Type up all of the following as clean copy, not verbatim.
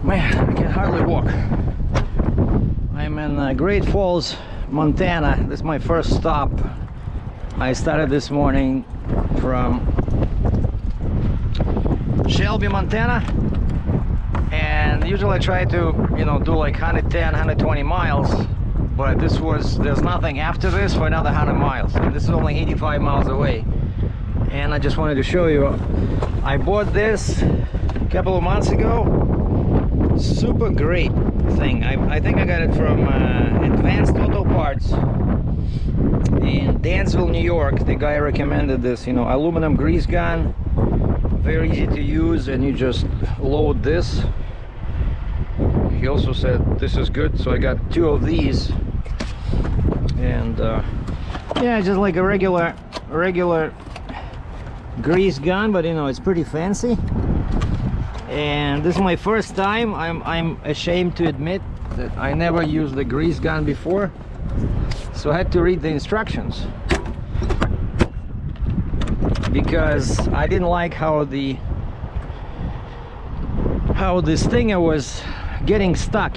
Man, I can hardly walk. I'm in Great Falls, Montana. This is my first stop. I started this morning from Shelby, Montana, and usually I try to, do like 110, 120 miles, but there's nothing after this for another 100 miles, and this is only 85 miles away. And I just wanted to show you, I bought this a couple of months ago. Super great thing. I think I got it from Advanced Auto Parts in Dansville, New York. The guy recommended this, aluminum grease gun, very easy to use, and you just load this. He also said this is good, so I got 2 of these. And yeah, just like a regular grease gun, but it's pretty fancy. And this is my first time. I'm ashamed to admit that I never used the grease gun before, so I had to read the instructions because I didn't like how the stinger was getting stuck.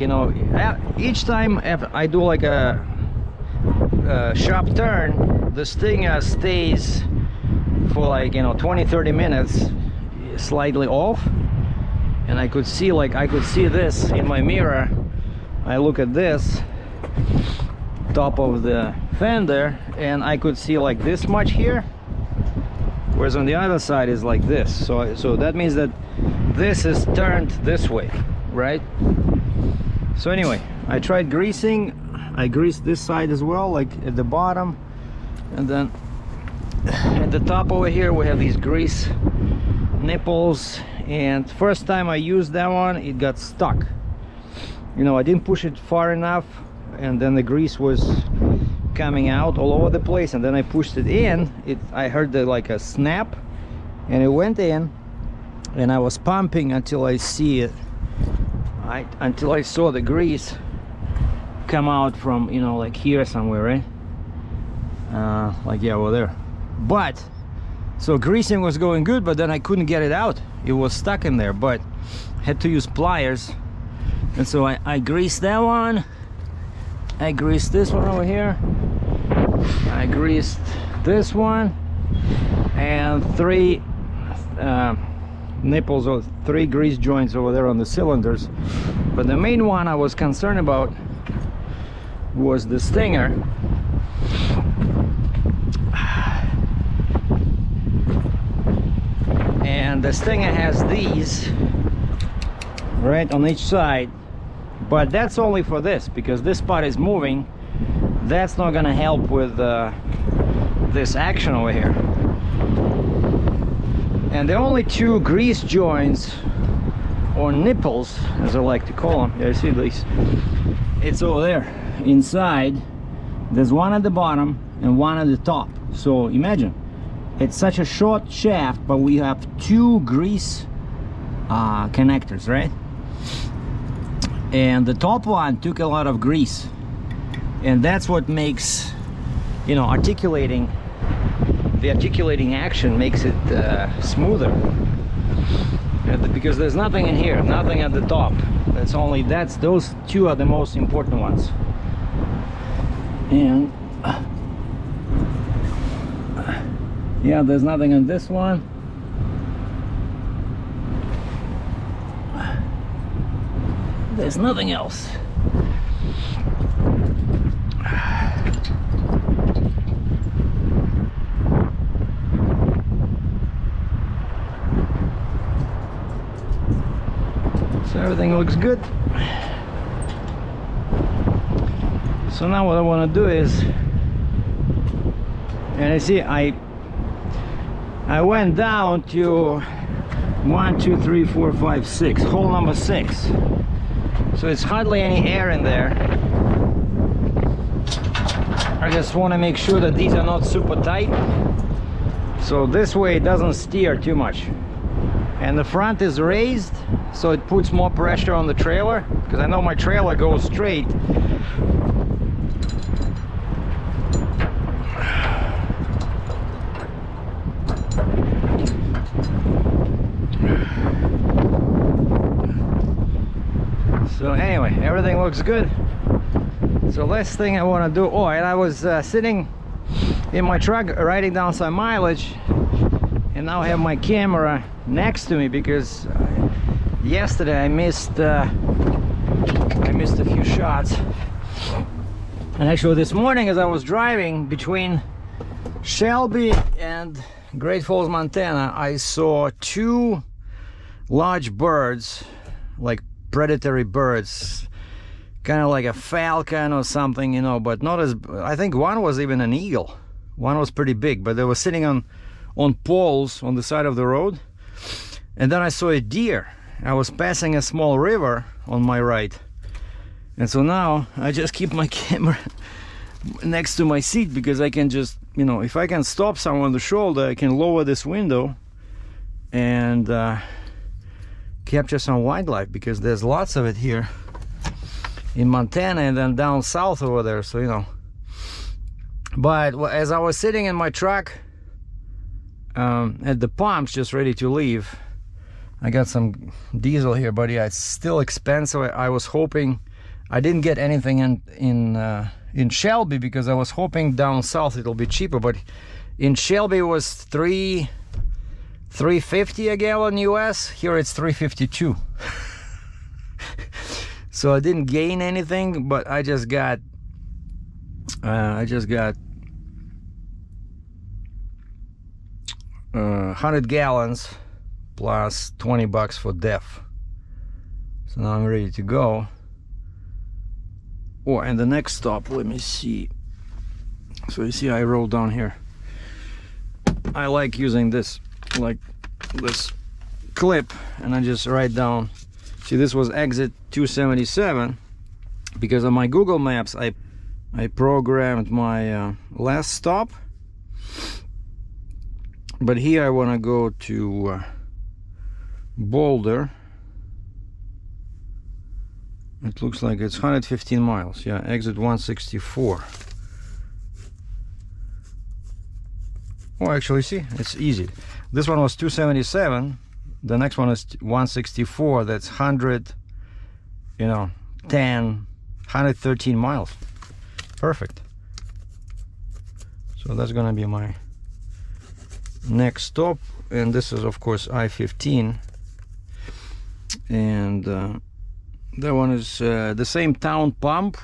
Each time I do like a sharp turn, the stinger stays for like 20-30 minutes slightly off. And I could see this in my mirror. I look at this top of the fender, and I could see like this much here, whereas on the other side is like this. So that means that this is turned this way, right? So anyway, I tried greasing. I greased this side as well, like at the bottom, and then at the top over here we have these grease nipples. And first time I used that one, it got stuck. I didn't push it far enough, and then the grease was coming out all over the place. And then I pushed it in. I heard like a snap, and it went in. And I was pumping until I saw the grease come out from like here somewhere, right? Like yeah, over there. But so greasing was going good, but then I couldn't get it out. It was stuck in there, but had to use pliers. And so I greased that one. I greased this one over here. I greased this one, and 3 nipples or 3 grease joints over there on the cylinders. But the main one I was concerned about was the stinger. And the stinger has these right on each side, but that's only for this, because this part is moving. That's not gonna help with this action over here. And the only 2 grease joints, or nipples as I like to call them, yeah, see these, it's over there inside. There's one at the bottom and one at the top. So imagine, it's such a short shaft, but we have 2 grease connectors, right? And the top one took a lot of grease, and that's what makes, the articulating action makes it smoother. Because there's nothing in here, nothing at the top. Those 2 are the most important ones. And yeah, there's nothing on this one. There's nothing else. So everything looks good. So now what I want to do is, and I see I went down to 1, 2, 3, 4, 5, 6, hole number 6. So it's hardly any air in there. I just want to make sure that these are not super tight, so this way it doesn't steer too much. And the front is raised, so it puts more pressure on the trailer, because I know my trailer goes straight. So anyway, everything looks good. So last thing I want to do, oh, and I was sitting in my truck writing down some mileage, and now I have my camera next to me because yesterday I missed a few shots. And actually this morning as I was driving between Shelby and Great Falls, Montana, I saw two large birds, like predatory birds, kind of like a falcon or something, you know, but not as, I think one was even an eagle. One was pretty big, but they were sitting on poles on the side of the road. And then I saw a deer. I was passing a small river on my right, and so now I just keep my camera next to my seat because I can just, you know, if I can stop someone on the shoulder, I can lower this window and capture some wildlife, because there's lots of it here in Montana and then down south over there, so you know. But as I was sitting in my truck at the pumps just ready to leave, I got some diesel here, but yeah, it's still expensive. I was hoping I didn't get anything in Shelby because I was hoping down south it'll be cheaper, but in Shelby it was $3.50 a gallon US. Here it's $3.52. So I didn't gain anything, but I just got 100 gallons plus 20 bucks for DEF. So now I'm ready to go. Oh, and the next stop, let me see. So you see I wrote down here, I like using this, like this clip, and I just write down, see, this was exit 277, because on my Google Maps I programmed my last stop, but here I want to go to Boulder. It looks like it's 115 miles. Yeah, exit 164. Oh, actually, see, it's easy. This one was 277. The next one is 164. That's 100, you know, 113 miles. Perfect. So that's gonna be my next stop, and this is of course I-15, and that one is the same town pump,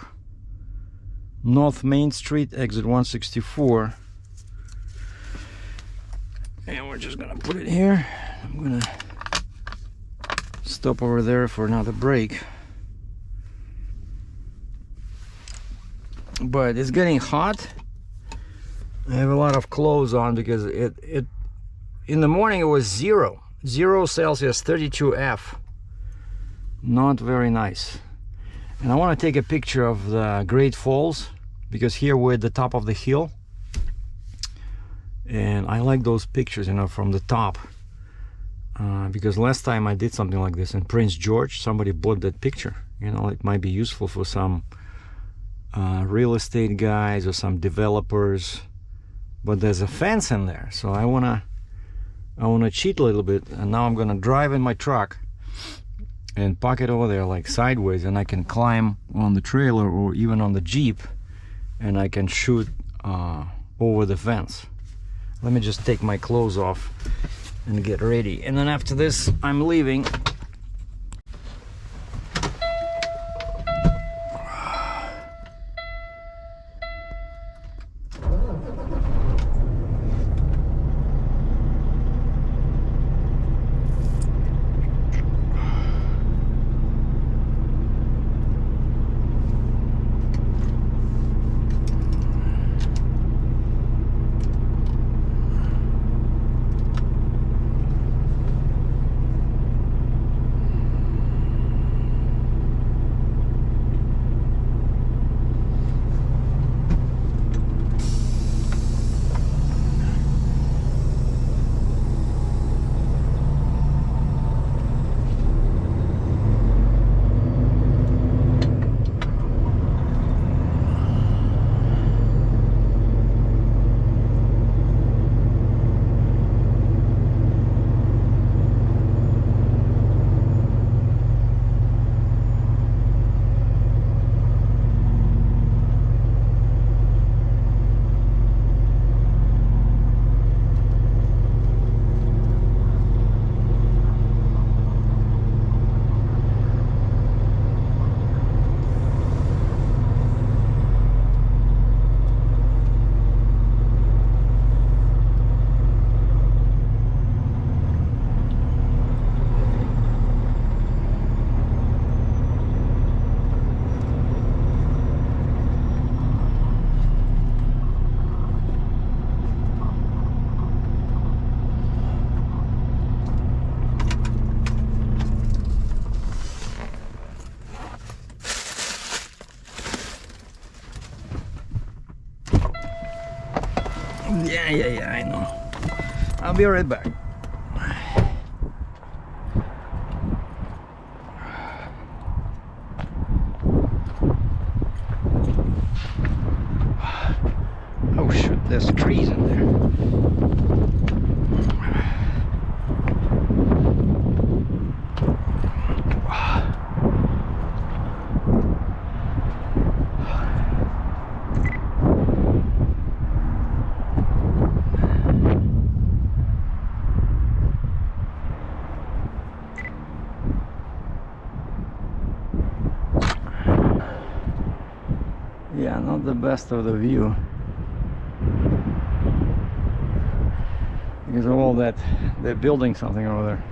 North Main Street, exit 164. And we're just gonna put it here. I'm gonna stop over there for another break. But it's getting hot. I have a lot of clothes on because it in the morning it was 0 Celsius, 32 F. Not very nice. And I want to take a picture of the Great Falls because here we're at the top of the hill, and I like those pictures, you know, from the top, because last time I did something like this in Prince George, somebody bought that picture. You know, it might be useful for some real estate guys or some developers, but there's a fence in there, so I wanna cheat a little bit, and now I'm gonna drive in my truck and park it over there like sideways, and I can climb on the trailer or even on the Jeep, and I can shoot over the fence. Let me just take my clothes off and get ready, and then after this I'm leaving. Yeah, I know. I'll be right back. Oh shoot, there's trees in there. Yeah, not the best of the view because of all that. They're building something over there.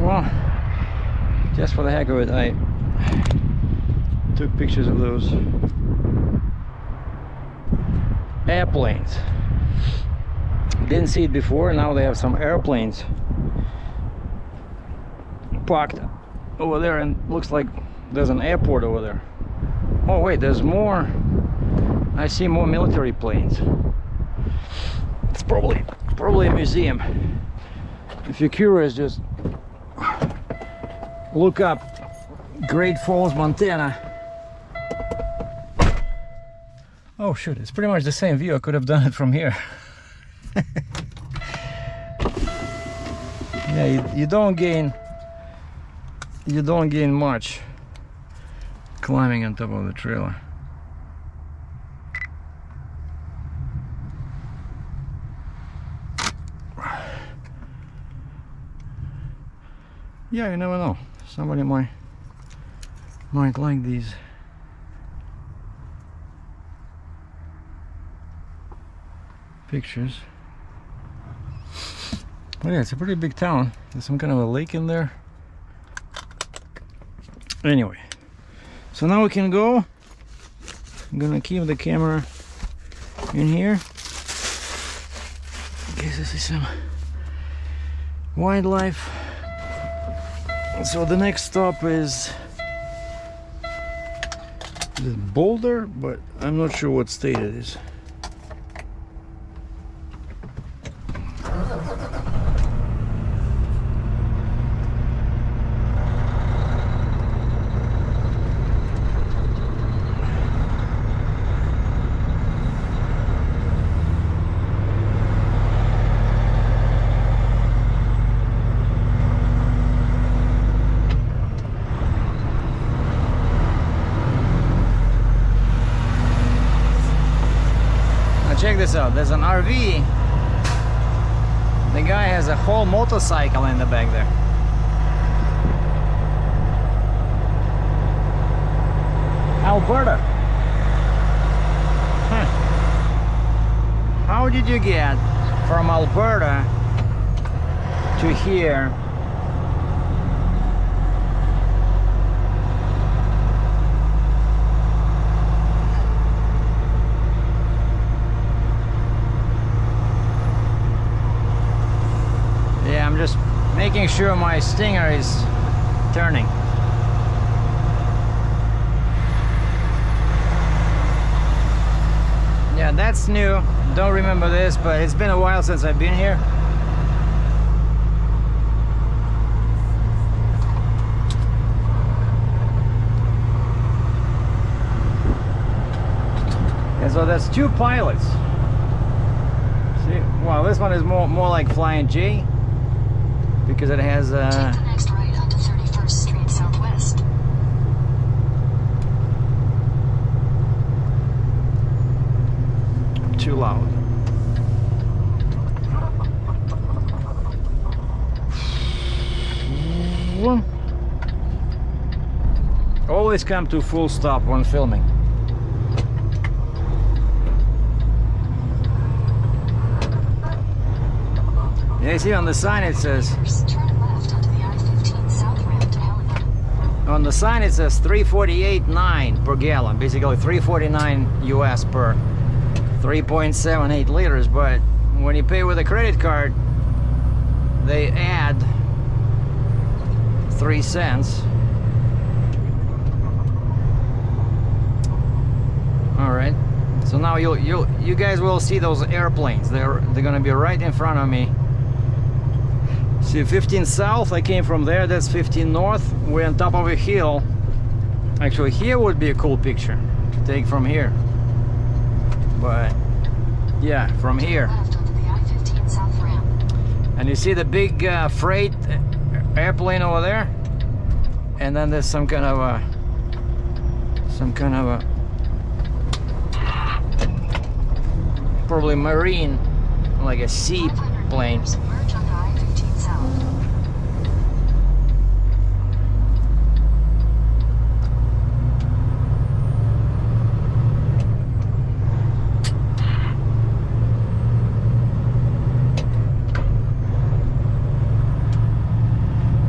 Well, just for the heck of it, I took pictures of those airplanes. Didn't see it before. Now they have some airplanes parked over there, and looks like there's an airport over there. Oh wait, there's more. I see more military planes. It's probably a museum. If you're curious, just look up Great Falls, Montana. Oh shoot, it's pretty much the same view. I could have done it from here. Yeah, you don't gain much climbing on top of the trailer. Yeah, you never know. Somebody might like these. Pictures. Oh yeah, it's a pretty big town. There's some kind of a lake in there. Anyway, so now we can go. I'm gonna keep the camera in here in case I see some wildlife. So the next stop is Boulder, but I'm not sure what state it is. Check this out, there's an RV. The guy has a whole motorcycle in the back there. Alberta. Huh. How did you get from Alberta to here? I'm just making sure my stinger is turning. Yeah, that's new. Don't remember this, but it's been a while since I've been here. And so there's two pilots. See, well, this one is more like Flying J. Because it has Take the next right onto 31st Street Southwest. Too loud. Always come to full stop when filming. Yeah, you see on the sign it says, Turn left onto the I-15 south ramp to Helena. on the sign it says 348.9 per gallon, basically 349 US per 3.78 liters, but when you pay with a credit card they add 3 cents. All right, so now you guys will see those airplanes. They're gonna be right in front of me. See 15 south, I came from there. That's 15 north. We're on top of a hill. Actually, here would be a cool picture to take from here. But yeah, from here. Left onto the I-15 south ramp. And you see the big freight airplane over there, and then there's some kind of a probably marine, like a sea 500 plane. meters, merge onto I-15 south.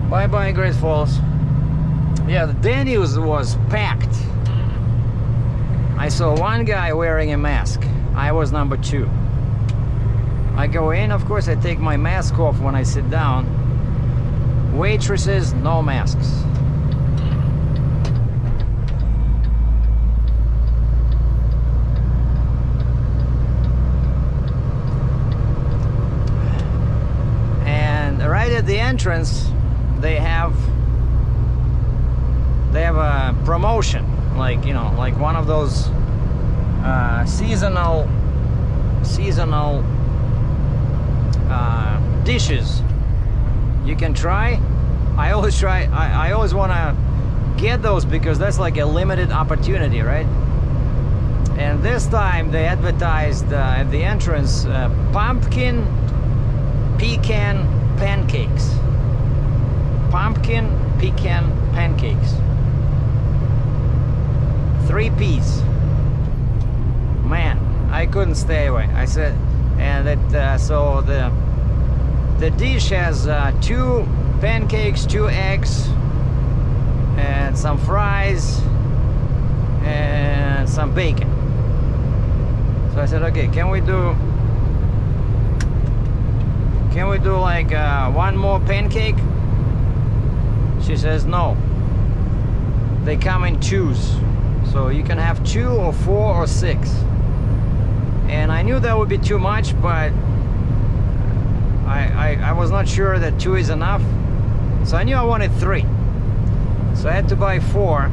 Bye bye, Great Falls. Yeah, the Daniels was packed. I saw one guy wearing a mask. I was number 2. I go in, of course, I take my mask off when I sit down. Waitresses, no masks. And right at the entrance, they have a promotion, like, you know, like one of those seasonal dishes you can try. I always want to get those because that's like a limited opportunity, right? And this time they advertised at the entrance pumpkin pecan pancakes. Pumpkin pecan pancakes, 3 piece. Man, I couldn't stay away. I said, and that so the dish has 2 pancakes, 2 eggs, and some fries, and some bacon. So I said, okay, can we do like one more pancake? She says no. They come in 2s, so you can have 2 or 4 or 6. And I knew that would be too much, but I was not sure that 2 is enough. So I knew I wanted 3. So I had to buy 4.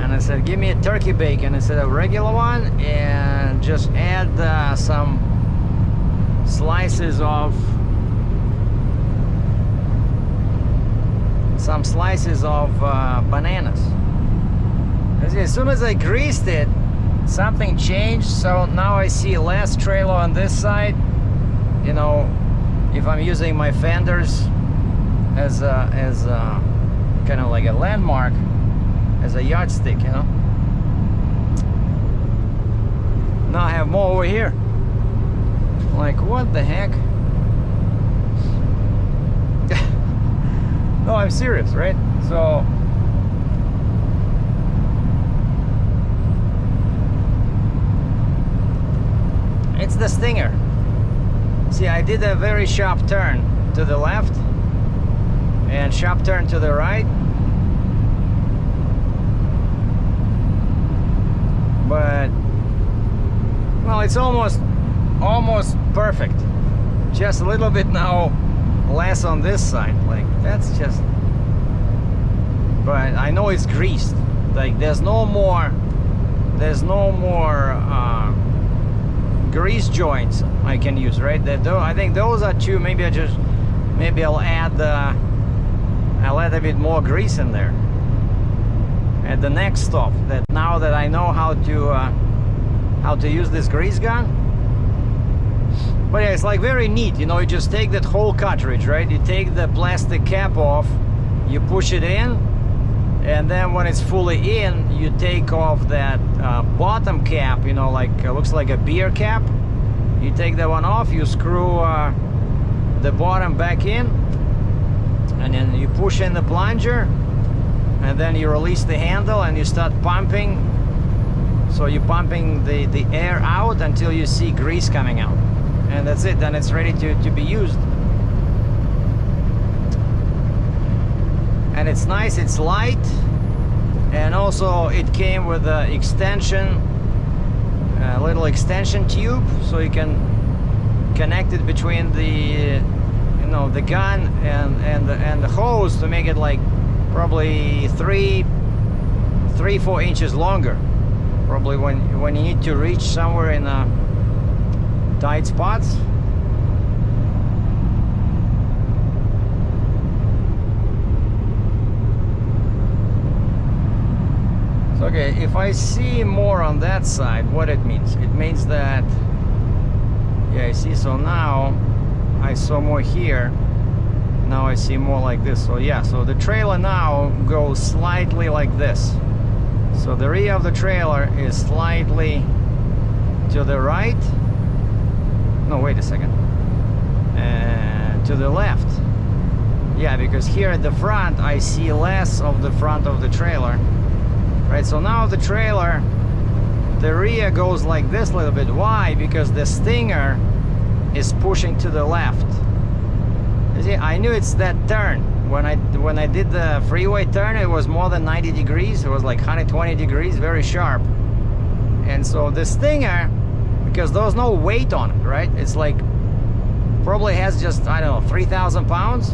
And I said, give me a turkey bacon instead of a regular one, and just add some slices of bananas. As soon as I greased it, something changed. So now I see less trailer on this side. You know, if I'm using my fenders as kind of like a landmark, as a yardstick, you know. Now I have more over here. Like, what the heck? No, I'm serious, right? So it's the Stinger. See, I did a very sharp turn to the left and sharp turn to the right, but well, it's almost perfect. Just a little bit now less on this side. Like, that's just, but I know it's greased. Like, there's no more grease joints I can use, right? I think those are 2. Maybe I'll add a bit more grease in there at the next stop. That now that I know how to use this grease gun. But yeah, it's like very neat, you know. You just take that whole cartridge, right? You take the plastic cap off, you push it in, and then when it's fully in, you take off that bottom cap, you know, like looks like a beer cap. You take that one off, you screw the bottom back in, and then you push in the plunger, and then you release the handle and you start pumping. So you're pumping the air out until you see grease coming out. and that's it. Then it's ready to be used. And it's nice, it's light, and also it came with a extension, a little extension tube, so you can connect it between the, you know, the gun and the hose to make it like probably 3-4 inches longer. Probably when you need to reach somewhere in tight spots. Okay, if I see more on that side, what it means? It means that, yeah, you see, so now I saw more here. Now I see more like this. So yeah, so the trailer now goes slightly like this. So the rear of the trailer is slightly to the right. No, wait a second. To the left. Yeah, because here at the front I see less of the front of the trailer. Right, so now the trailer, the rear goes like this a little bit. Why? Because the Stinger is pushing to the left. You see, I knew it's that turn. When I did the freeway turn, it was more than 90 degrees. It was like 120 degrees, very sharp. And so the Stinger, because there's no weight on it, right? It's like, probably has just, I don't know, 3,000 pounds.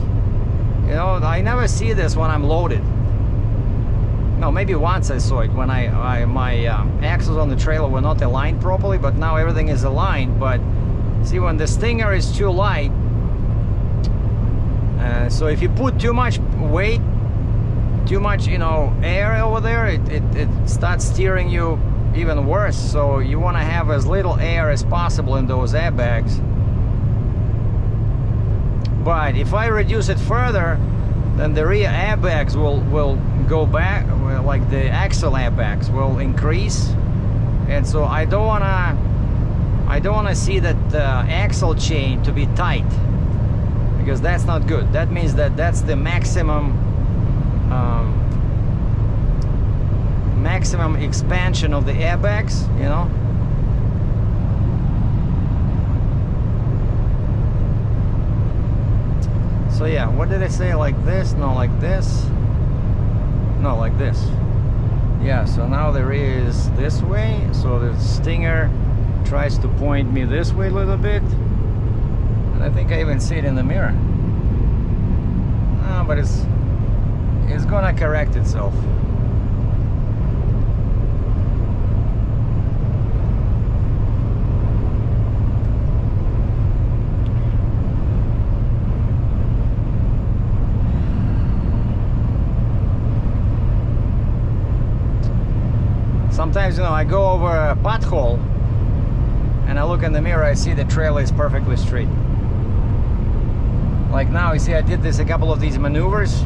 You know, I never see this when I'm loaded. No, maybe once I saw it when my axles on the trailer were not aligned properly, but now everything is aligned. But see, when the Stinger is too light, so if you put too much weight, too much, you know, air over there, it starts steering you even worse. So you want to have as little air as possible in those airbags. But if I reduce it further, then the rear airbags will go back, like the axle airbags will increase, and so I don't wanna see that axle chain to be tight, because that's not good. That means that that's the maximum maximum expansion of the airbags, you know. So yeah, what did I say? Like this? No, like this? No, like this. Yeah, so now the rear is this way. So the Stinger tries to point me this way a little bit. And I think I even see it in the mirror. No, but it's gonna correct itself. Sometimes, you know, I go over a pothole and I look in the mirror, I see the trailer is perfectly straight. Like now, you see, I did this, a couple of these maneuvers,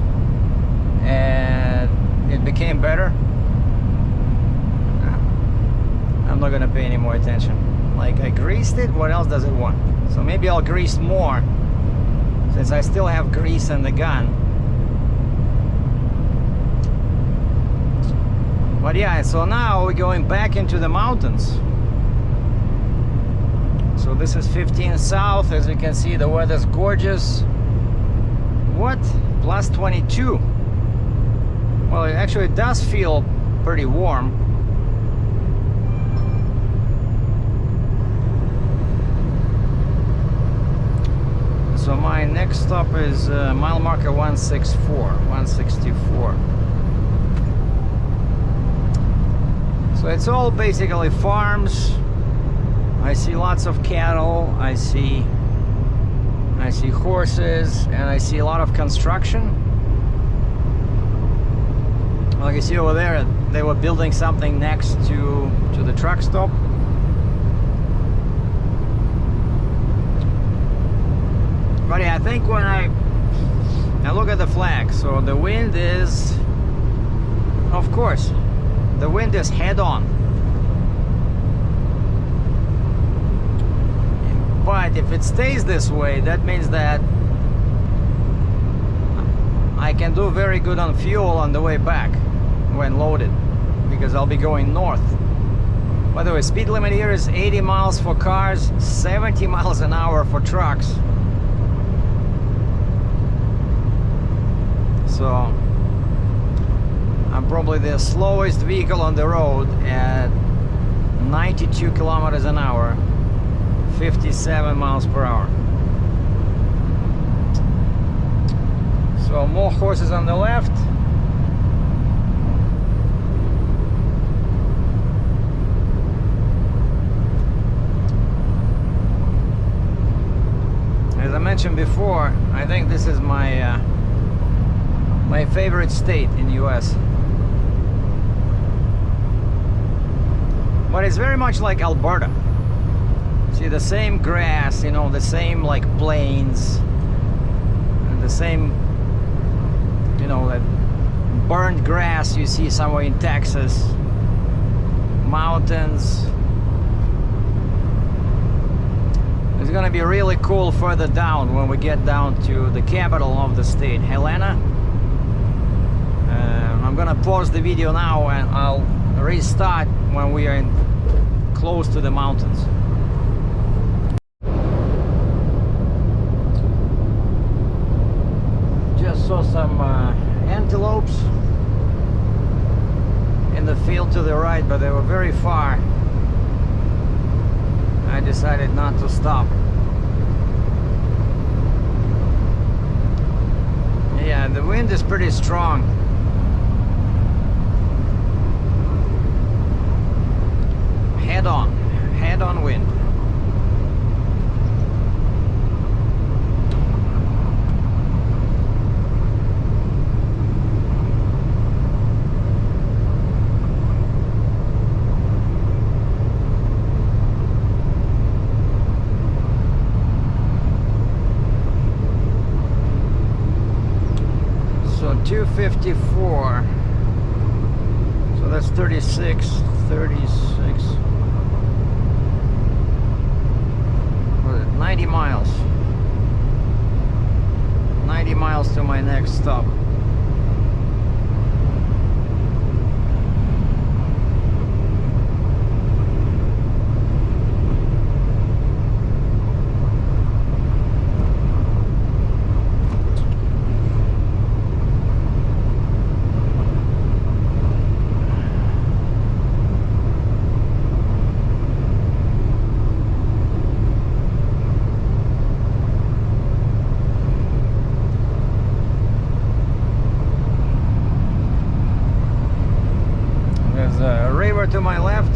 and it became better. I'm not gonna pay any more attention. Like, I greased it, what else does it want? So maybe I'll grease more, since I still have grease in the gun. But yeah, so now we're going back into the mountains. So this is 15 south. As you can see, the weather's gorgeous. What? Plus 22. Well, actually it does feel pretty warm. So my next stop is mile marker 164. So it's all basically farms. I see lots of cattle, I see horses, and I see a lot of construction. Like you see over there, they were building something next to the truck stop. But yeah, I think when I look at the flag, so the wind is, of course, the wind is head on. But if it stays this way, that means that I can do very good on fuel on the way back when loaded, because I'll be going north. By the way, speed limit here is 80 miles for cars, 70 miles an hour for trucks. So I'm probably the slowest vehicle on the road at 92 kilometers an hour, 57 miles per hour. So more horses on the left. As I mentioned before, I think this is my my favorite state in the US. But it's very much like Alberta. See, the same grass, you know, the same like plains, and the same, you know, that burned grass you see somewhere in Texas, mountains. It's gonna be really cool further down when we get down to the capital of the state, Helena. I'm gonna pause the video now and I'll restart when we are close to the mountains. Just saw some antelopes in the field to the right, but they were very far. I decided not to stop. Yeah, the wind is pretty strong. Head on wind. So 254. So that's 36. What is it? 90 miles. 90 miles to my next stop. To my left.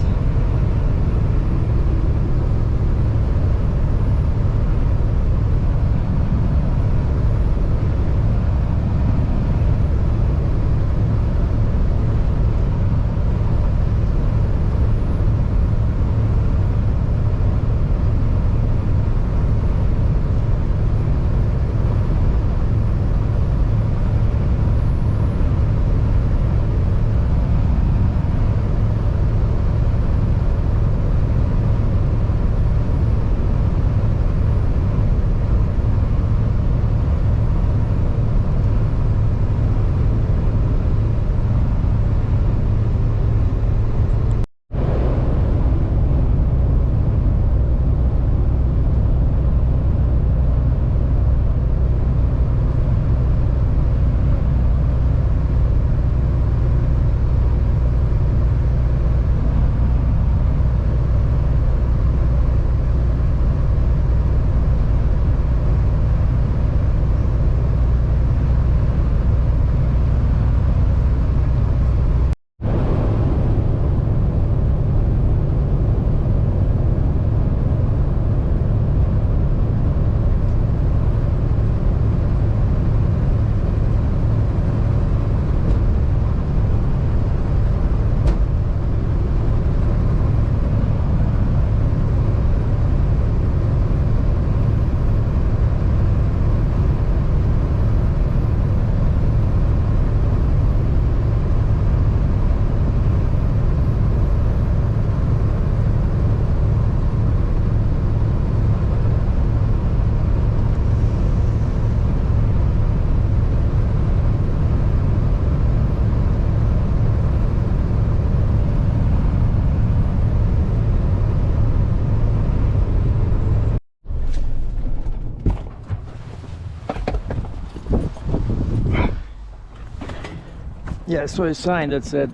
Yeah, I saw a sign that said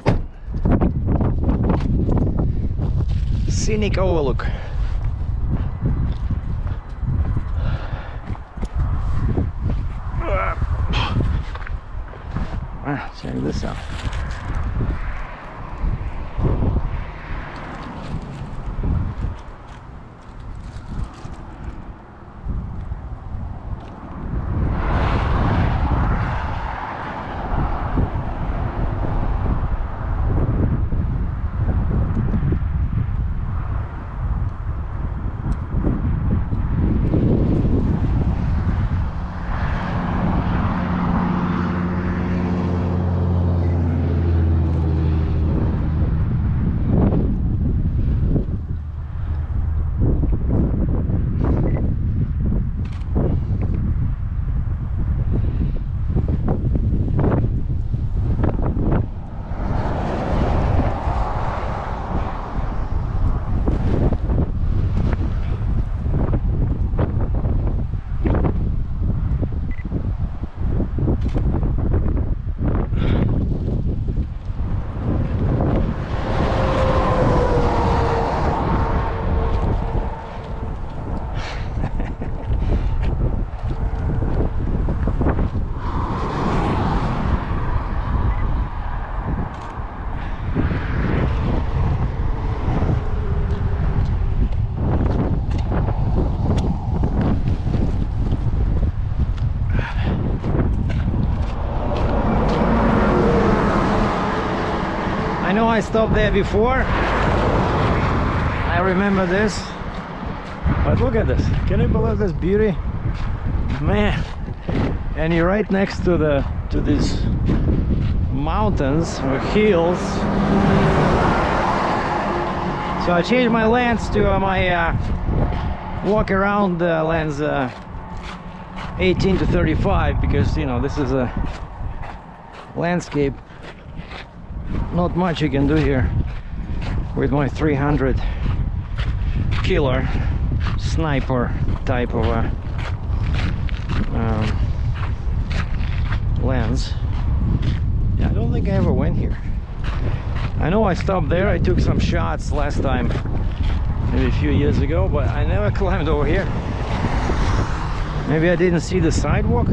scenic overlook. Wow, check this out. I know I stopped there before. I remember this. But look at this. Can you believe this beauty? Man. And you're right next to these mountains or hills. So I changed my lens to my walk around lens 18 to 35 because, you know, this is a landscape. Not much you can do here with my 300 killer sniper type of a lens. Yeah, I don't think I ever went here. I know I stopped there. I took some shots last time, maybe a few years ago, but I never climbed over here. Maybe I didn't see the sidewalk.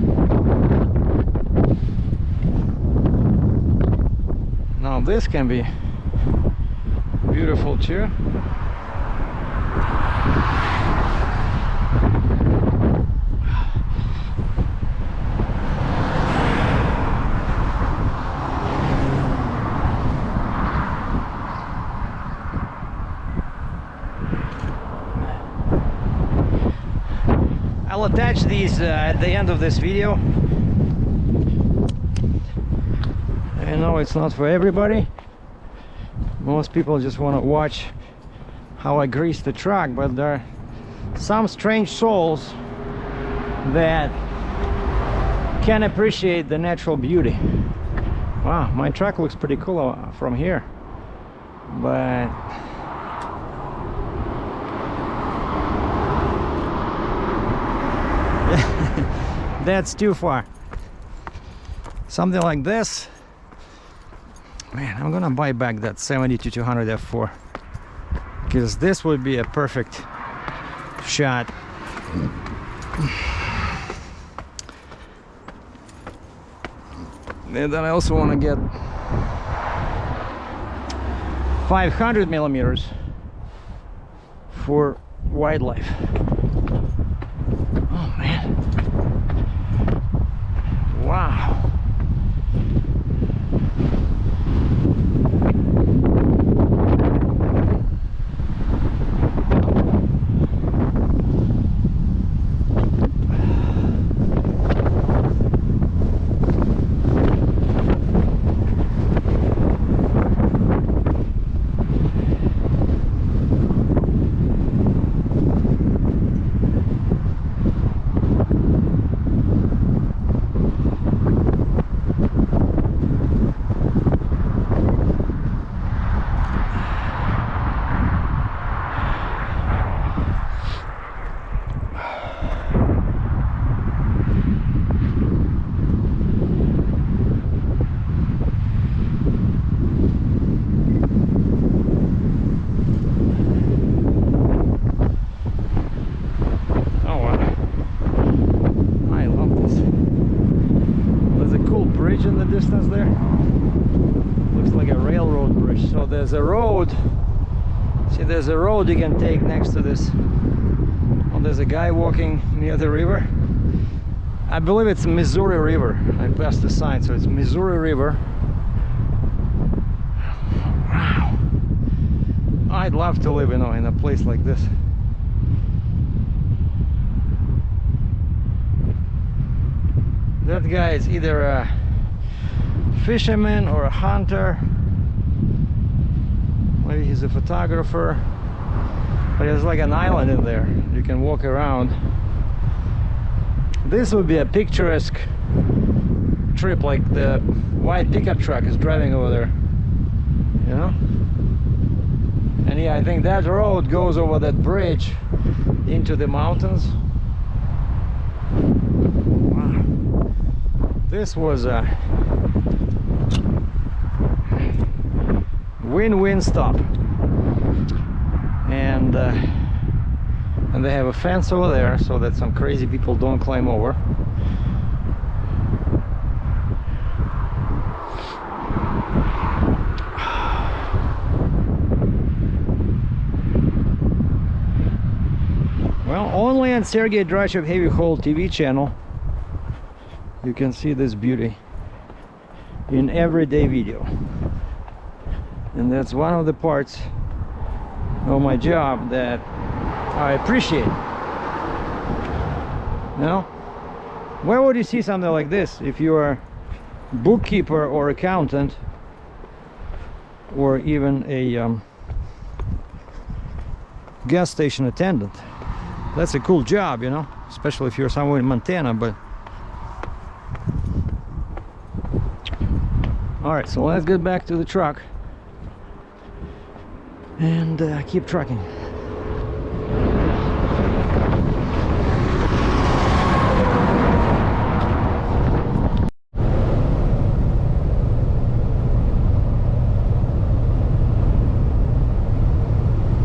Now this can be beautiful too. I'll attach these at the end of this video. I know it's not for everybody. Most people just want to watch how I grease the truck, but there are some strange souls that can appreciate the natural beauty. Wow, my truck looks pretty cool from here, but that's too far. Something like this. Man, I'm gonna buy back that 70-200 f4 because this would be a perfect shot. And then I also want to get 500 millimeters for wildlife. Oh man. Wow. there's a road. See, there's a road you can take next to this. Oh, there's a guy walking near the river. I believe it's Missouri River. I passed the sign, so it's Missouri River. Wow. I'd love to live, you know, in a place like this. That guy is either a fisherman or a hunter. Maybe he's a photographer. But there's like an island in there. You can walk around. This would be a picturesque trip, like the white pickup truck is driving over there, you know? And yeah, I think that road goes over that bridge into the mountains. Wow. This was a win-win stop. And they have a fence over there so that some crazy people don't climb over. Well, only on Sergei Dratchev Heavy Haul TV channel you can see this beauty in everyday video. And that's one of the parts of my job that I appreciate. You know, where would you see something like this if you are a bookkeeper or accountant, or even a gas station attendant? That's a cool job, you know, especially if you're somewhere in Montana. But all right, so let's get back to the truck and keep trucking.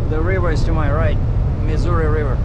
The river is to my right, Missouri River.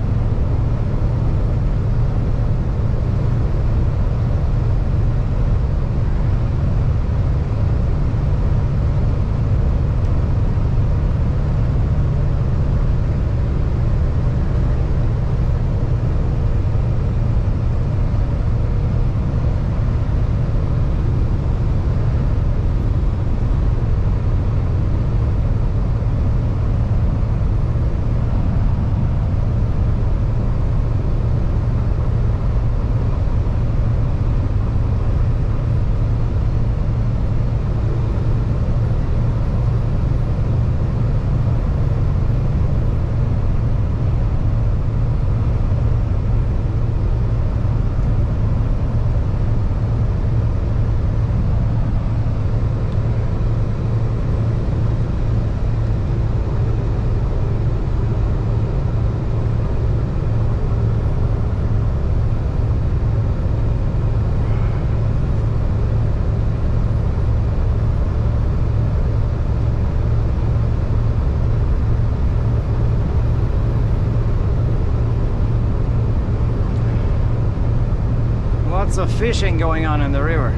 Lots of fishing going on in the river.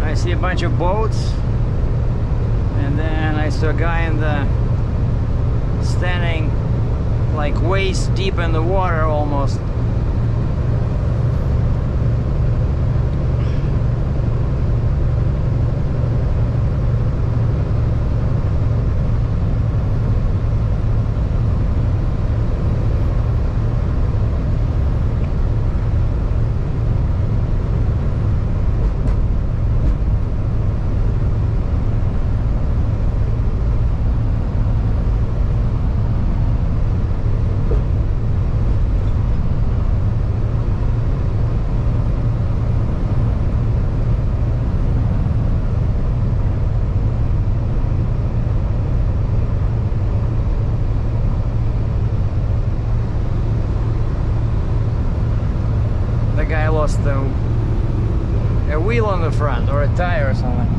I see a bunch of boats, and then I saw a guy in the standing like waist deep in the water almost. The guy lost a wheel on the front, or a tire or something.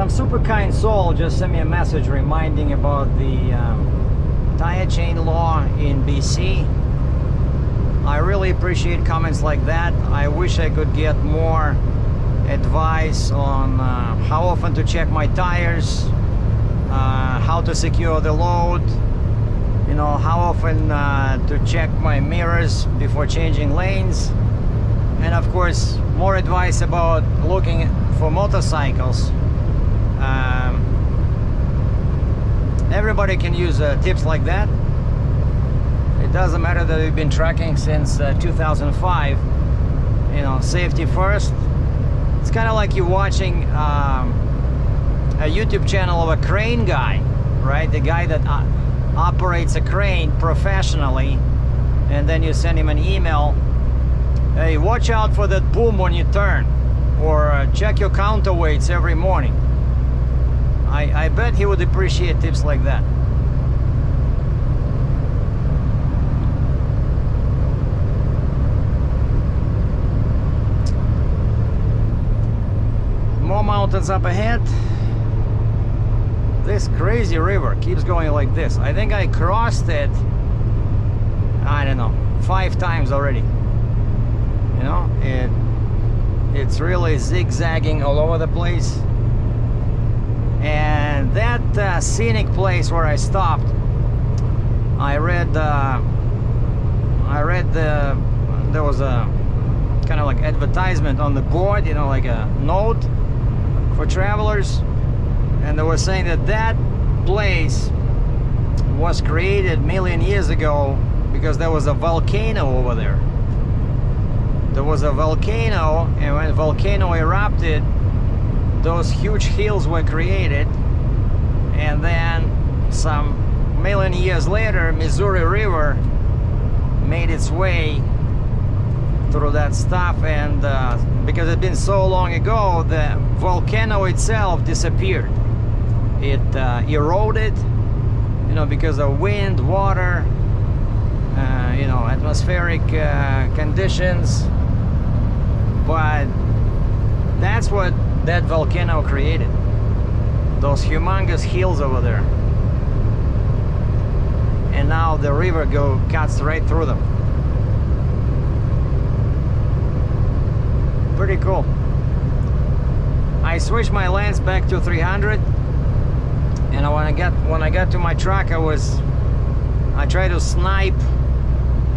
Some super kind soul just sent me a message reminding about the tire chain law in BC. I really appreciate comments like that. I wish I could get more advice on how often to check my tires, how to secure the load, you know, how often to check my mirrors before changing lanes, and of course more advice about looking for motorcycles. Everybody can use tips like that. It doesn't matter that we've been tracking since 2005. You know, safety first. It's kind of like you're watching a YouTube channel of a crane guy, right? The guy that operates a crane professionally, and then you send him an email, hey, watch out for that boom when you turn, or check your counterweights every morning. I bet he would appreciate tips like that. More mountains up ahead. This crazy river keeps going like this. I think I crossed it, I don't know, 5 times already. You know, it's really zigzagging all over the place. And that scenic place where I stopped, I read there was a kind of like advertisement on the board, you know, like a note for travelers, and they were saying that that place was created a million years ago because there was a volcano over there. There was a volcano, and when the volcano erupted, those huge hills were created, and then some million years later, Missouri River made its way through that stuff, and because it had been so long ago, the volcano itself disappeared. It eroded, you know, because of wind, water, you know, atmospheric conditions. But that's what that volcano created, those humongous hills over there, and now the river cuts right through them. Pretty cool. I switched my lens back to 300, and when I got to my truck, I tried to snipe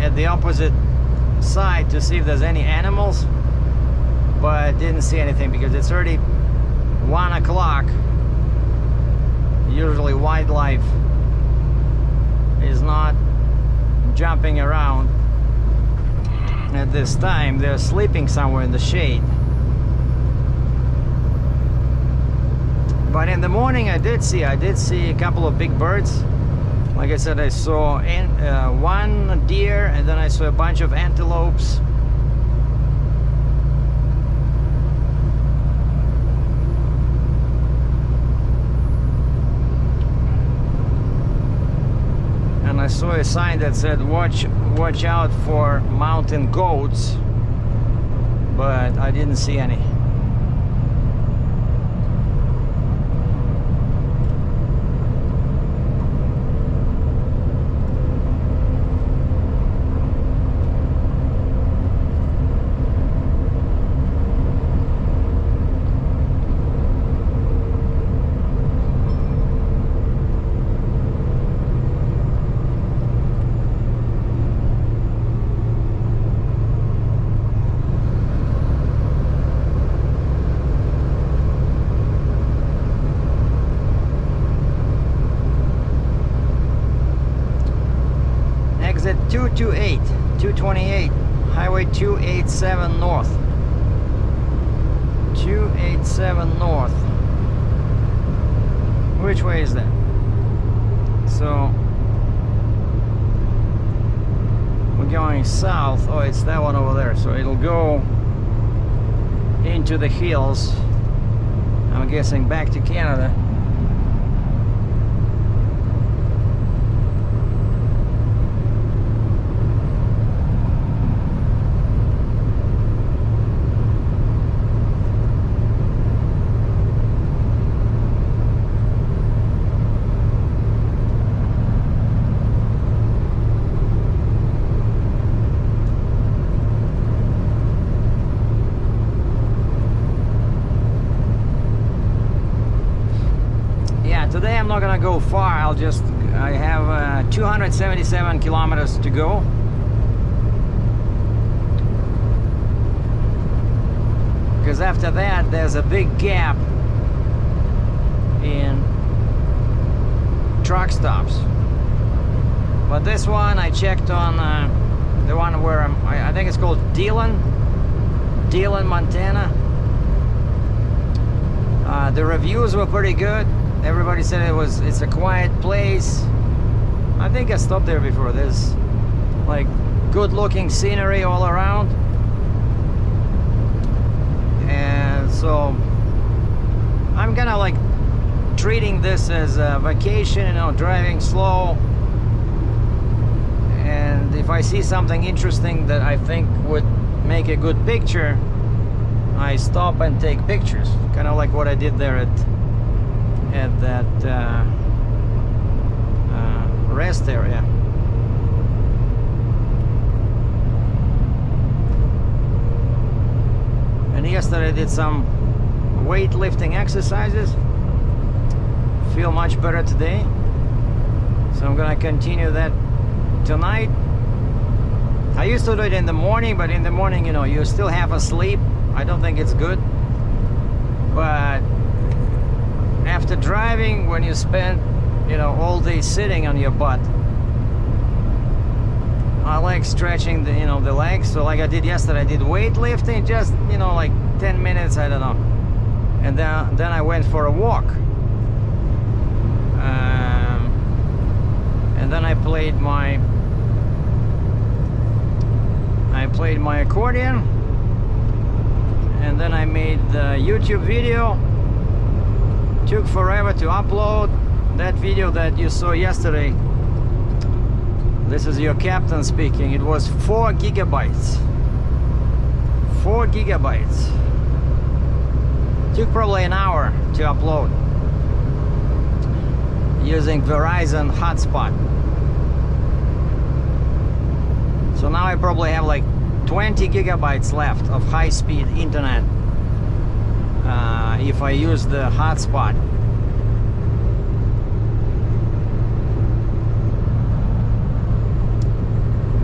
at the opposite side to see if there's any animals, but didn't see anything because it's already 1 o'clock. Usually wildlife is not jumping around at this time. They're sleeping somewhere in the shade. But in the morning I did see a couple of big birds. Like I said, I saw one deer, and then I saw a bunch of antelopes. And I saw a sign that said watch out for mountain goats, but I didn't see any. Exit 228, Highway 287 North. 287 North. Which way is that? So we're going south. Oh, it's that one over there. So it'll go into the hills. I'm guessing back to Canada. I'm not gonna go far. I have 277 kilometers to go. Because after that, there's a big gap in truck stops. But this one, I checked on the one where I think it's called Dillon, Montana. The reviews were pretty good. Everybody said it's a quiet place. I think I stopped there before. There's like good looking scenery all around. And so I'm kind of like treating this as a vacation, you know, driving slow. And if I see something interesting that I think would make a good picture, I stop and take pictures. Kind of like what I did there at that rest area. And yesterday I did some weightlifting exercises. Feel much better today. So I'm gonna continue that tonight. I used to do it in the morning, but in the morning, you know, you still half asleep. I don't think it's good. But after driving, when you spend, you know, all day sitting on your butt, I like stretching the, you know, the legs. So like I did yesterday, I did weightlifting, just, you know, like 10 minutes, I don't know. And then I went for a walk. And then I played my accordion. And then I made the YouTube video. Took forever to upload that video that you saw yesterday. This is your captain speaking. It was 4 gigabytes. 4 gigabytes. Took probably an hour to upload using Verizon hotspot. So now I probably have like 20 gigabytes left of high-speed internet if I use the hotspot.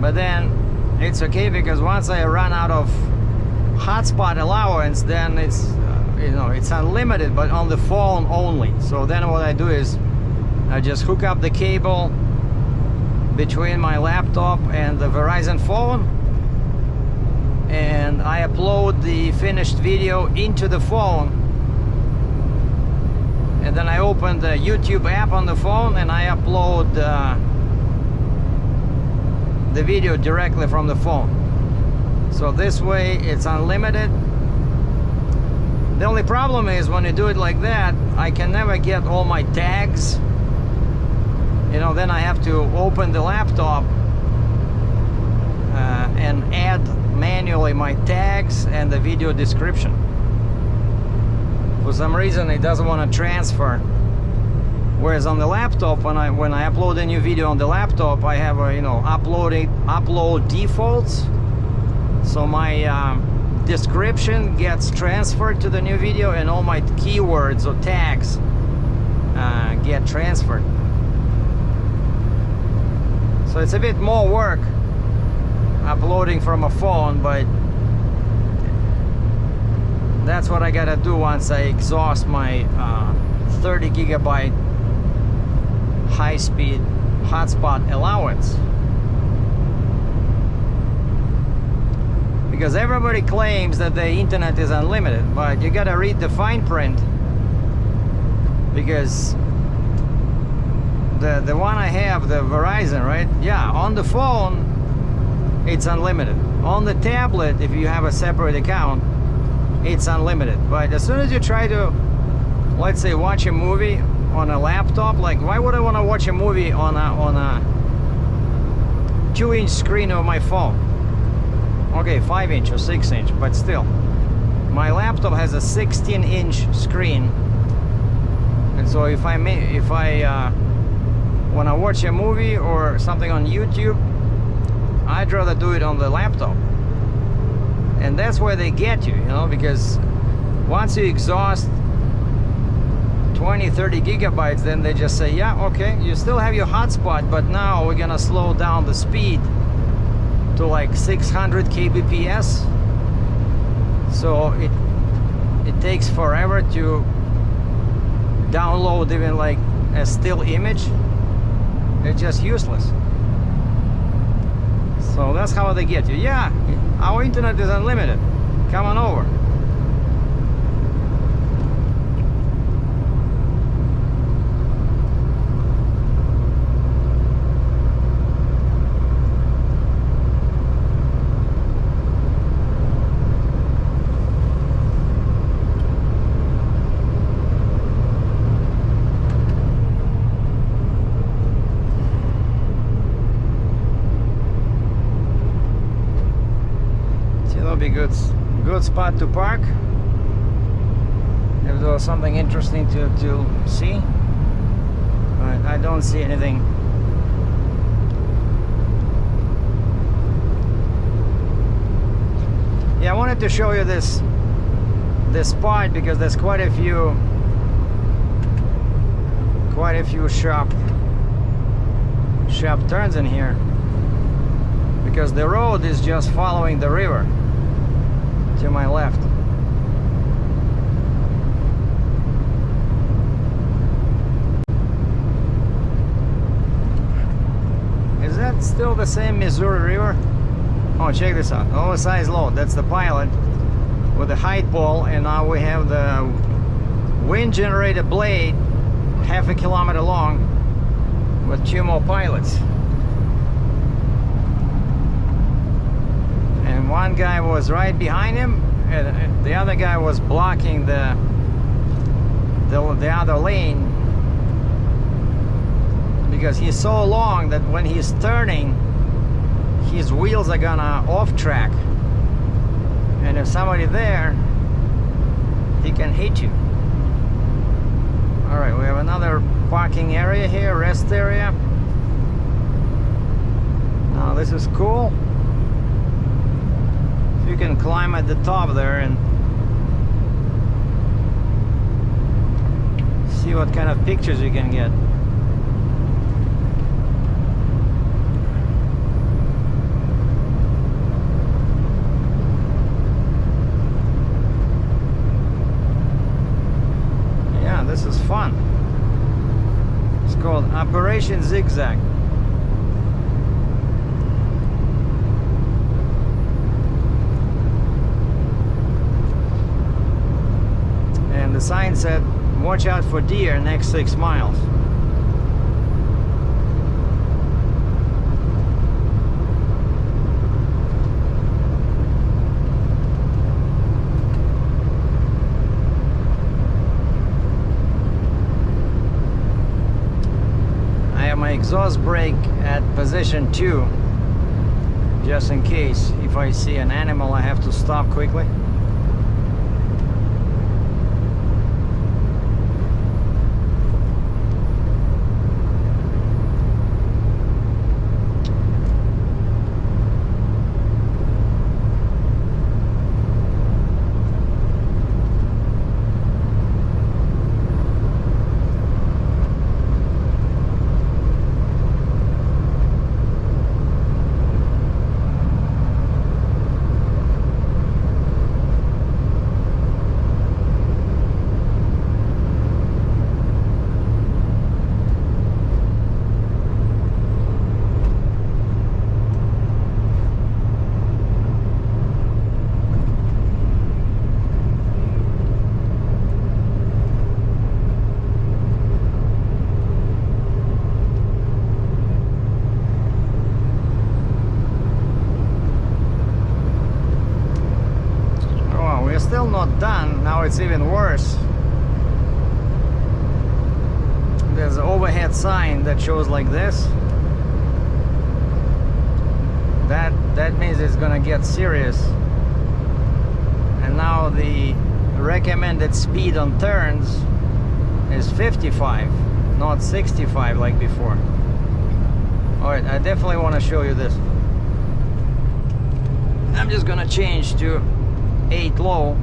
But then it's okay, because once I run out of hotspot allowance, then it's you know, it's unlimited, but on the phone only. So then what I do is I just hook up the cable between my laptop and the Verizon phone, and I upload the finished video into the phone, and then I open the YouTube app on the phone and I upload the video directly from the phone. So this way it's unlimited. The only problem is when you do it like that, I can never get all my tags. You know, then I have to open the laptop and add manually my tags and the video description. For some reason it doesn't want to transfer. Whereas on the laptop, when I upload a new video on the laptop, I have a, you know, upload defaults. So my description gets transferred to the new video, and all my keywords or tags get transferred. So it's a bit more work uploading from a phone, but that's what I gotta do once I exhaust my 30 gigabyte high-speed hotspot allowance. Because everybody claims that the internet is unlimited, but you gotta read the fine print, because the one I have, the Verizon, right? Yeah, on the phone it's unlimited. On the tablet, if you have a separate account, it's unlimited. But as soon as you try to, let's say, watch a movie on a laptop, like why would I want to watch a movie on a 2-inch screen of my phone? Okay, 5-inch or 6-inch, but still, my laptop has a 16-inch screen, and so if I want to watch a movie or something on YouTube, I'd rather do it on the laptop. And that's where they get you, you know, because once you exhaust 20-30 gigabytes, then they just say, yeah, okay, you still have your hotspot, but now we're gonna slow down the speed to like 600 kbps. So it takes forever to download even like a still image. It's just useless. So that's how they get you. Yeah, our internet is unlimited. Come on over. Be good spot to park if there was something interesting to see, but I don't see anything. Yeah, I wanted to show you this spot because there's quite a few sharp turns in here, because the road is just following the river to my left. Is that still the same Missouri River? Oh, check this out. Oversized load. That's the Pilot with the height pole, and now we have the wind generated blade half a kilometer long with 2 more Pilots. And one guy was right behind him, and the other guy was blocking the other lane, because he's so long that when he's turning, his wheels are gonna off track, and if somebody there, he can hit you. All right, we have another parking area here, rest area. Now this is cool. You can climb at the top there and see what kind of pictures you can get. Yeah, this is fun. It's called Operation Zigzag. The sign said, watch out for deer next 6 miles. I have my exhaust brake at position 2, just in case if I see an animal I have to stop quickly. Still not done. Now it's even worse. There's an overhead sign that shows like this. That means it's gonna get serious. And now the recommended speed on turns is 55, not 65 like before. Alright, I definitely want to show you this. I'm just gonna change to 8 low.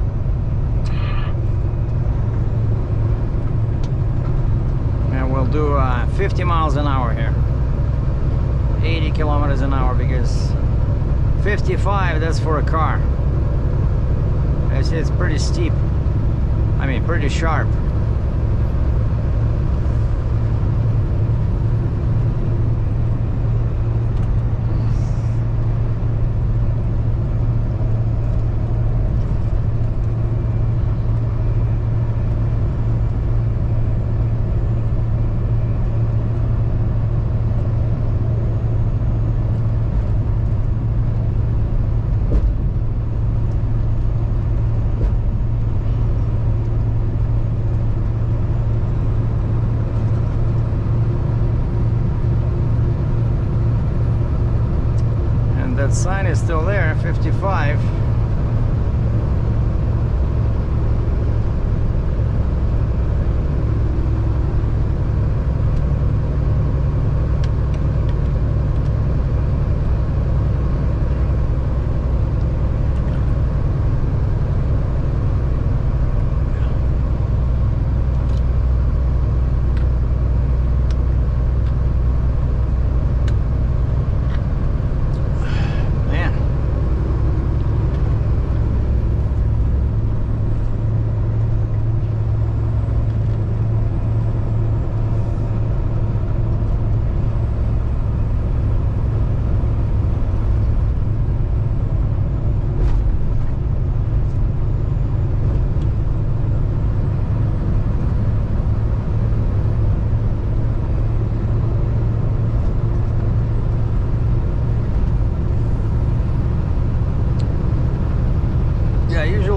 we'll do 50 miles an hour here. 80 kilometers an hour, because 55, that's for a car. I see it's pretty steep. I mean, pretty sharp. That sign is still there, 55.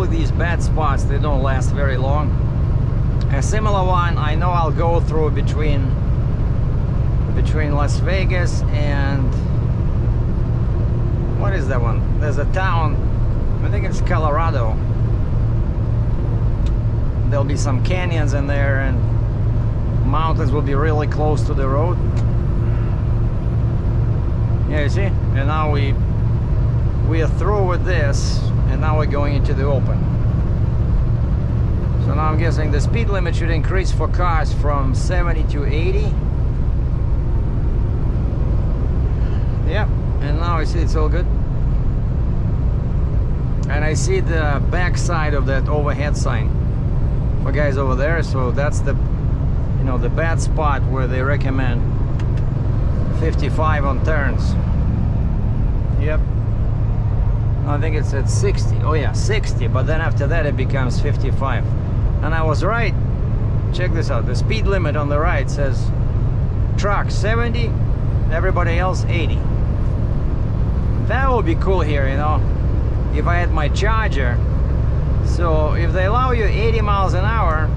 These bad spots, they don't last very long. A similar one I know I'll go through between Las Vegas and what is that one? There's a town, I think it's Colorado. There'll be some canyons in there and mountains will be really close to the road. Yeah, you see? And now we are through with this, and now we're going into the open. So now I'm guessing the speed limit should increase for cars from 70 to 80. Yep, and now I see it's all good. And I see the back side of that overhead sign for guys over there, so that's the, you know, the bad spot where they recommend 55 on turns. Yep. I think it's at 60. Oh yeah, 60, but then after that it becomes 55. And I was right. Check this out. The speed limit on the right says truck 70, everybody else 80. That would be cool here, you know, if I had my Charger. So if they allow you 80 miles an hour,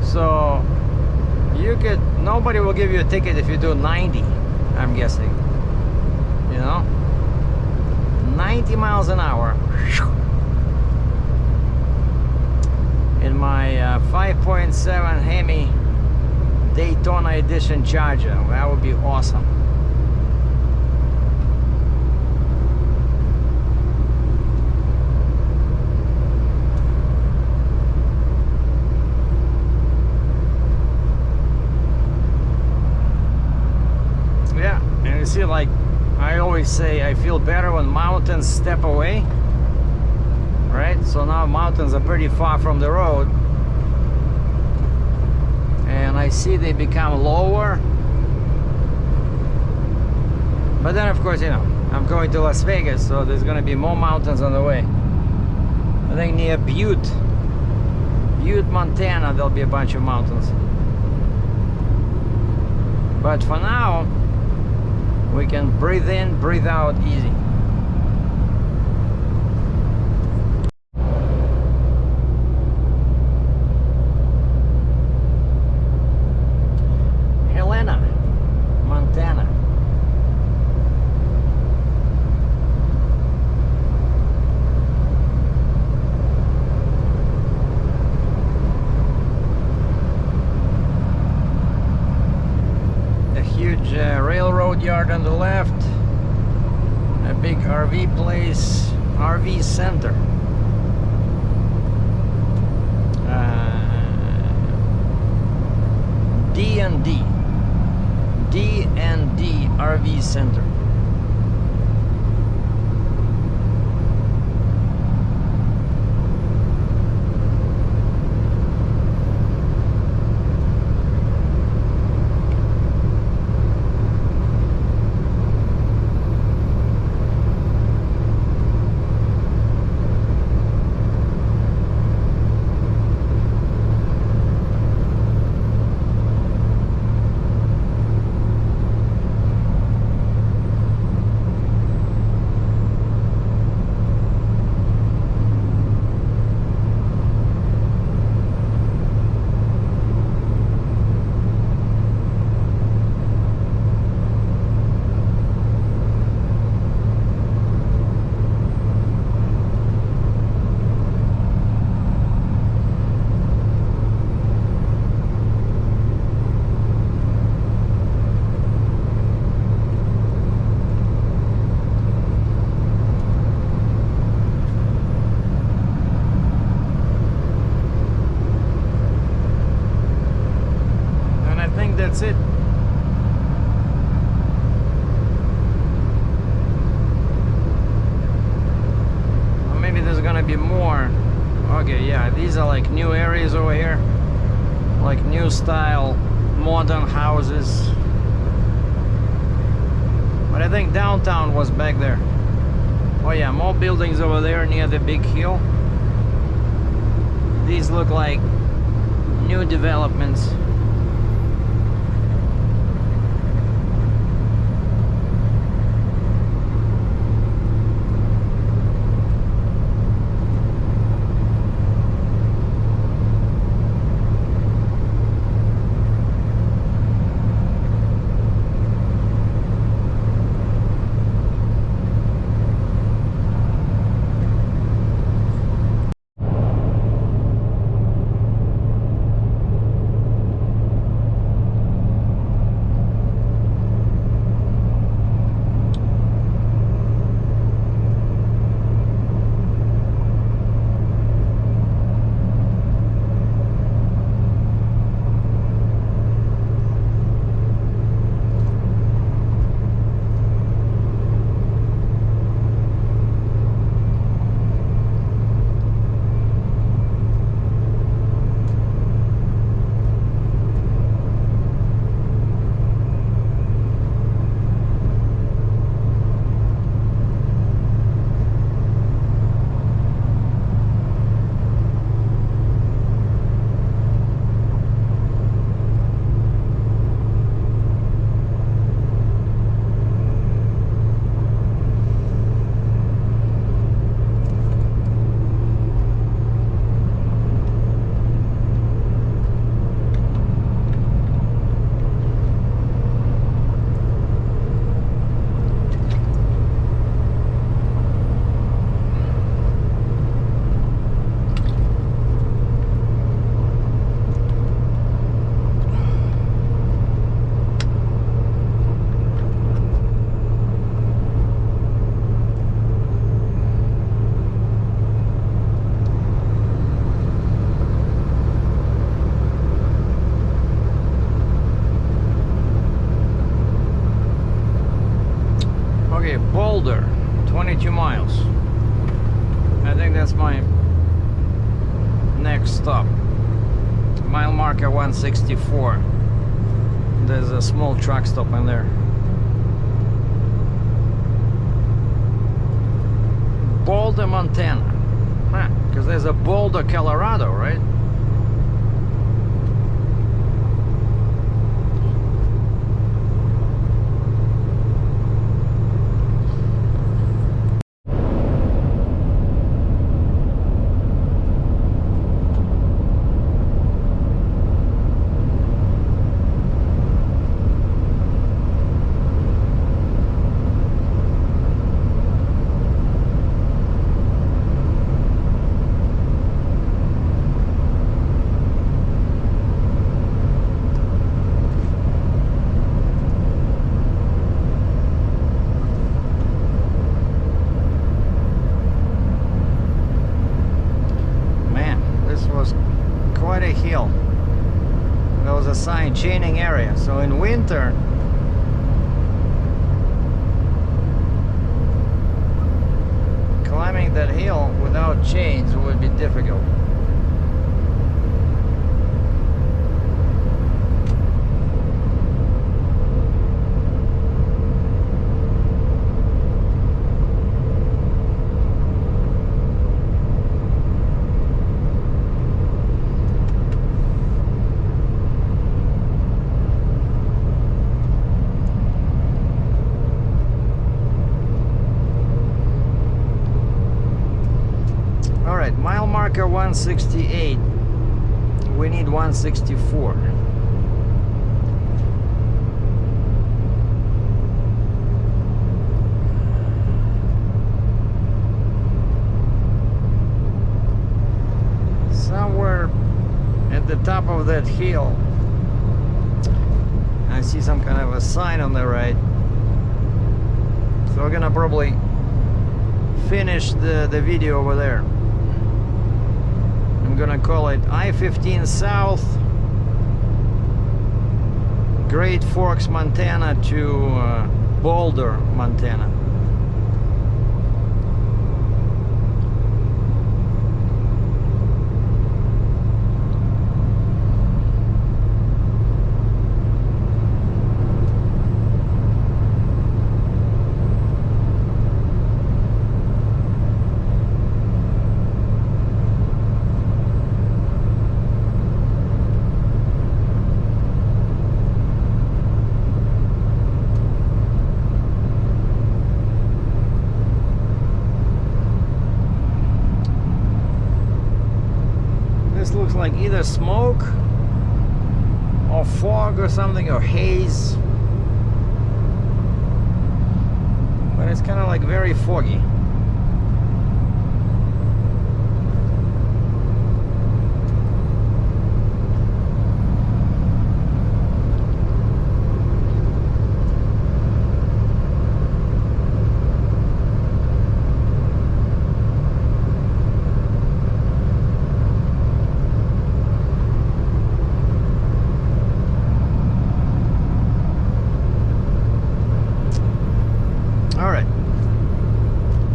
so you could, nobody will give you a ticket if you do 90, I'm guessing, you know. 90 miles an hour in my 5.7 Hemi Daytona Edition Charger. That would be awesome. Yeah, and you see, like I always say, I feel better when mountains step away, right? So now mountains are pretty far from the road, and I see they become lower. But then of course, you know, I'm going to Las Vegas, so there's gonna be more mountains on the way. I think near Butte, Montana, there'll be a bunch of mountains. But for now, we can breathe in, breathe out easy. Helena, Montana. A huge railroad yard on the left, a big RV place, RV center. that's it. Or maybe there's gonna be more. Okay, yeah, these are like new areas over here, like new style modern houses. But I think downtown was back there. Oh yeah, more buildings over there near the big hill. These look like new developments. Boulder, 22 miles. I think that's my next stop. Mile marker 164. There's a small truck stop in there. Boulder, Montana. Huh, because there's a Boulder, Colorado, right? Hill. There was a sign, chaining area. So in winter, climbing that hill without chains would be difficult. Mile marker 168. We need 164. Somewhere at the top of that hill, I see some kind of a sign on the right. So we're gonna probably finish the video over there. I'm gonna call it I-15 South, Great Forks, Montana to Boulder, Montana. Looks like either smoke or fog or something, or haze, but it's kind of like very foggy.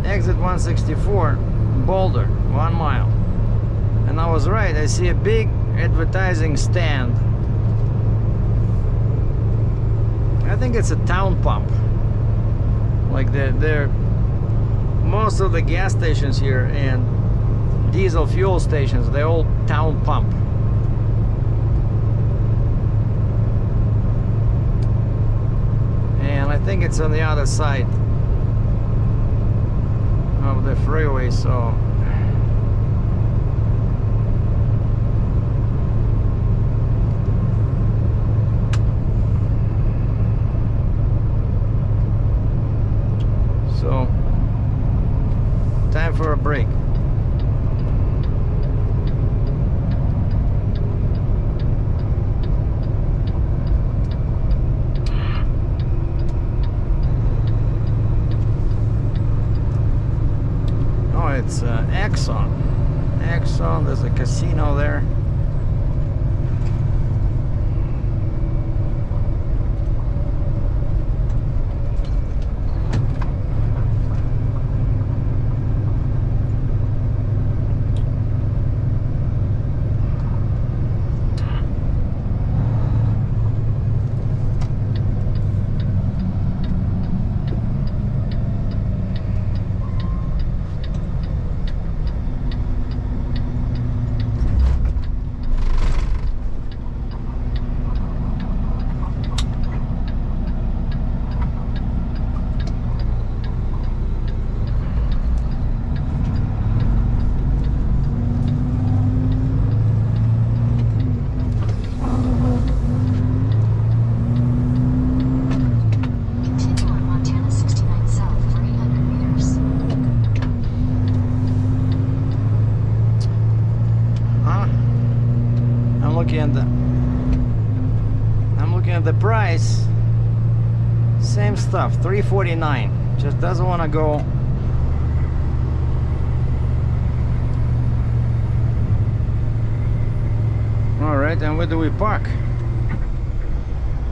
Exit 164, Boulder, 1 mile. And I was right, I see a big advertising stand. I think it's a town pump. Like they're most of the gas stations here and diesel fuel stations, they're all town pump. And I think it's on the other side of the freeway, so time for a break. It's Exxon, there's a casino there. I'm looking at the price. Same stuff, $349. Just doesn't want to go. All right, and where do we park?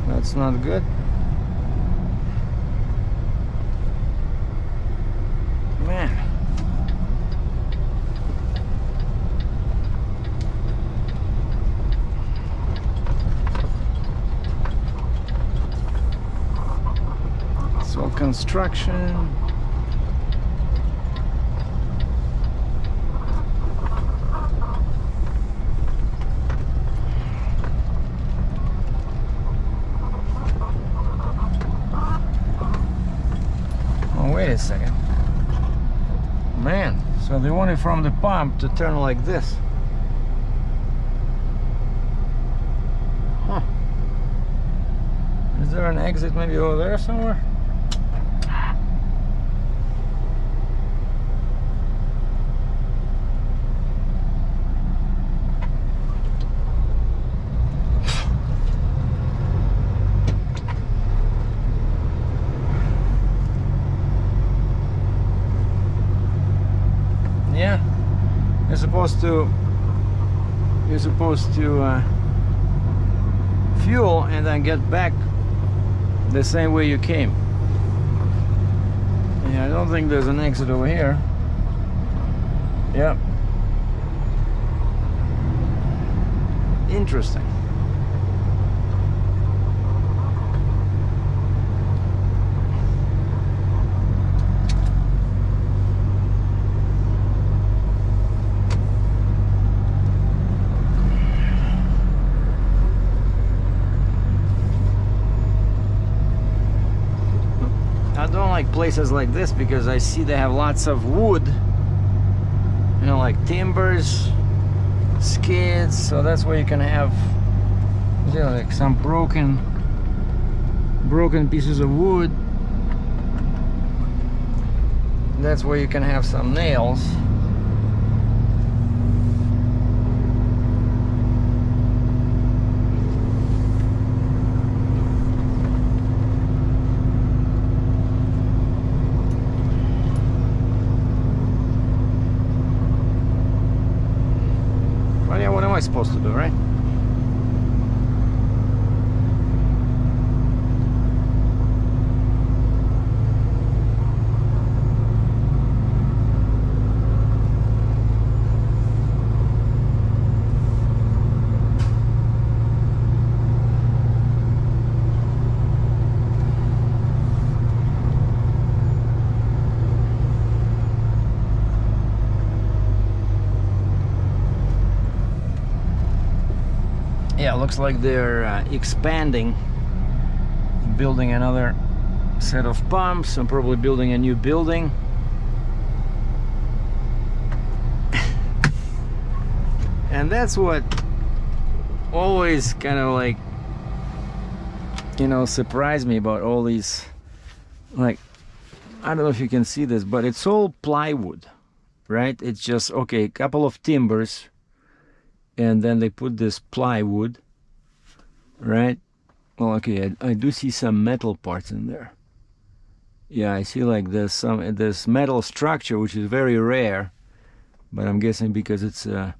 That's not good. Man. Construction. Oh, wait a second. Man, so they want it from the pump to turn like this. Huh. Is there an exit maybe over there somewhere? You're supposed to fuel and then get back the same way you came. Yeah, I don't think there's an exit over here. Yep. Interesting. I don't like places like this because I see they have lots of wood, you know, like timbers, skids, so that's where you can have, you know, like some broken pieces of wood. That's where you can have some nails. Well, yeah, what am I supposed to do, right? Yeah, looks like they're expanding, building another set of pumps and probably building a new building. And that's what always kind of like, you know, surprised me about all these, like, I don't know if you can see this, but it's all plywood, right? It's just, okay, a couple of timbers, and then they put this plywood, right? Well, okay, I do see some metal parts in there. Yeah, I see like there's this metal structure, which is very rare, but I'm guessing because it's a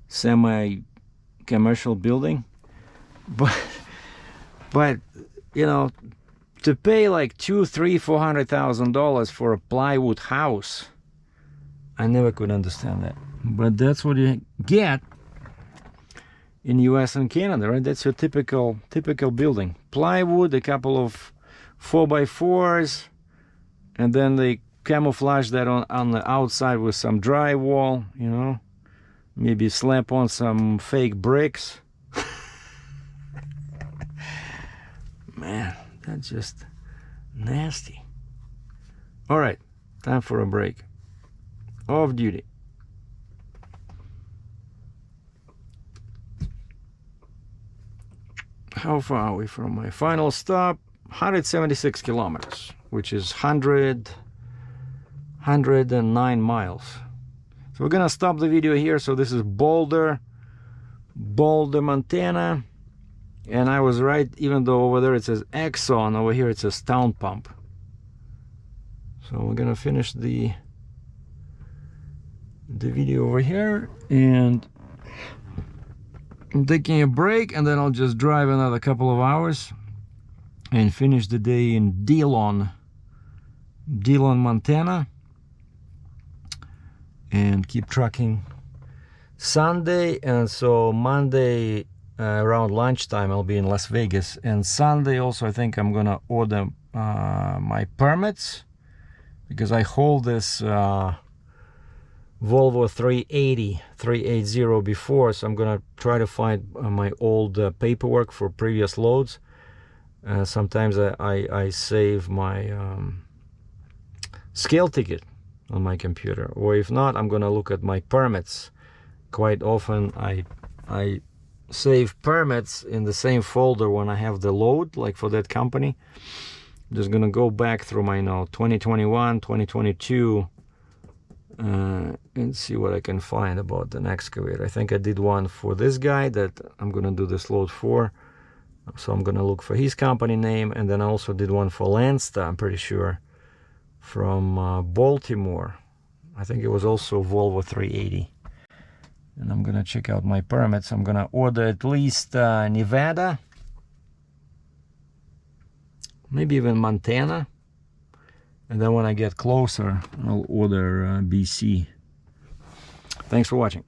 semi-commercial building. But you know, to pay like $200,000-$400,000 for a plywood house, I never could understand that. But that's what you get in US and Canada, right? That's your typical building. Plywood, a couple of 4x4s, and then they camouflage that on the outside with some drywall, you know, maybe slap on some fake bricks. Man, that's just nasty. All right, time for a break. Off duty. How far are we from my final stop? 176 kilometers, which is 109 miles. So we're gonna stop the video here. So this is Boulder, Montana. And I was right, even though over there it says Exxon, over here it says Town Pump. So we're gonna finish the video over here, and I'm taking a break, and then I'll just drive another couple of hours and finish the day in Dillon, Montana, and keep trucking Sunday. And so Monday around lunchtime I'll be in Las Vegas, and Sunday also I think I'm gonna order my permits, because I hold this Volvo 380 before, so I'm gonna try to find my old paperwork for previous loads. Sometimes I save my scale ticket on my computer, or if not, I'm gonna look at my permits. Quite often I save permits in the same folder when I have the load, like for that company. I'm just gonna go back through my 2021, 2022, and see what I can find about an excavator. I think I did one for this guy that I'm gonna do this load for, so I'm gonna look for his company name. And then I also did one for Lansta, I'm pretty sure, from Baltimore. I think it was also Volvo 380. And I'm gonna check out my permits. I'm gonna order at least Nevada, maybe even Montana. And then when I get closer, I'll order BC. Thanks for watching.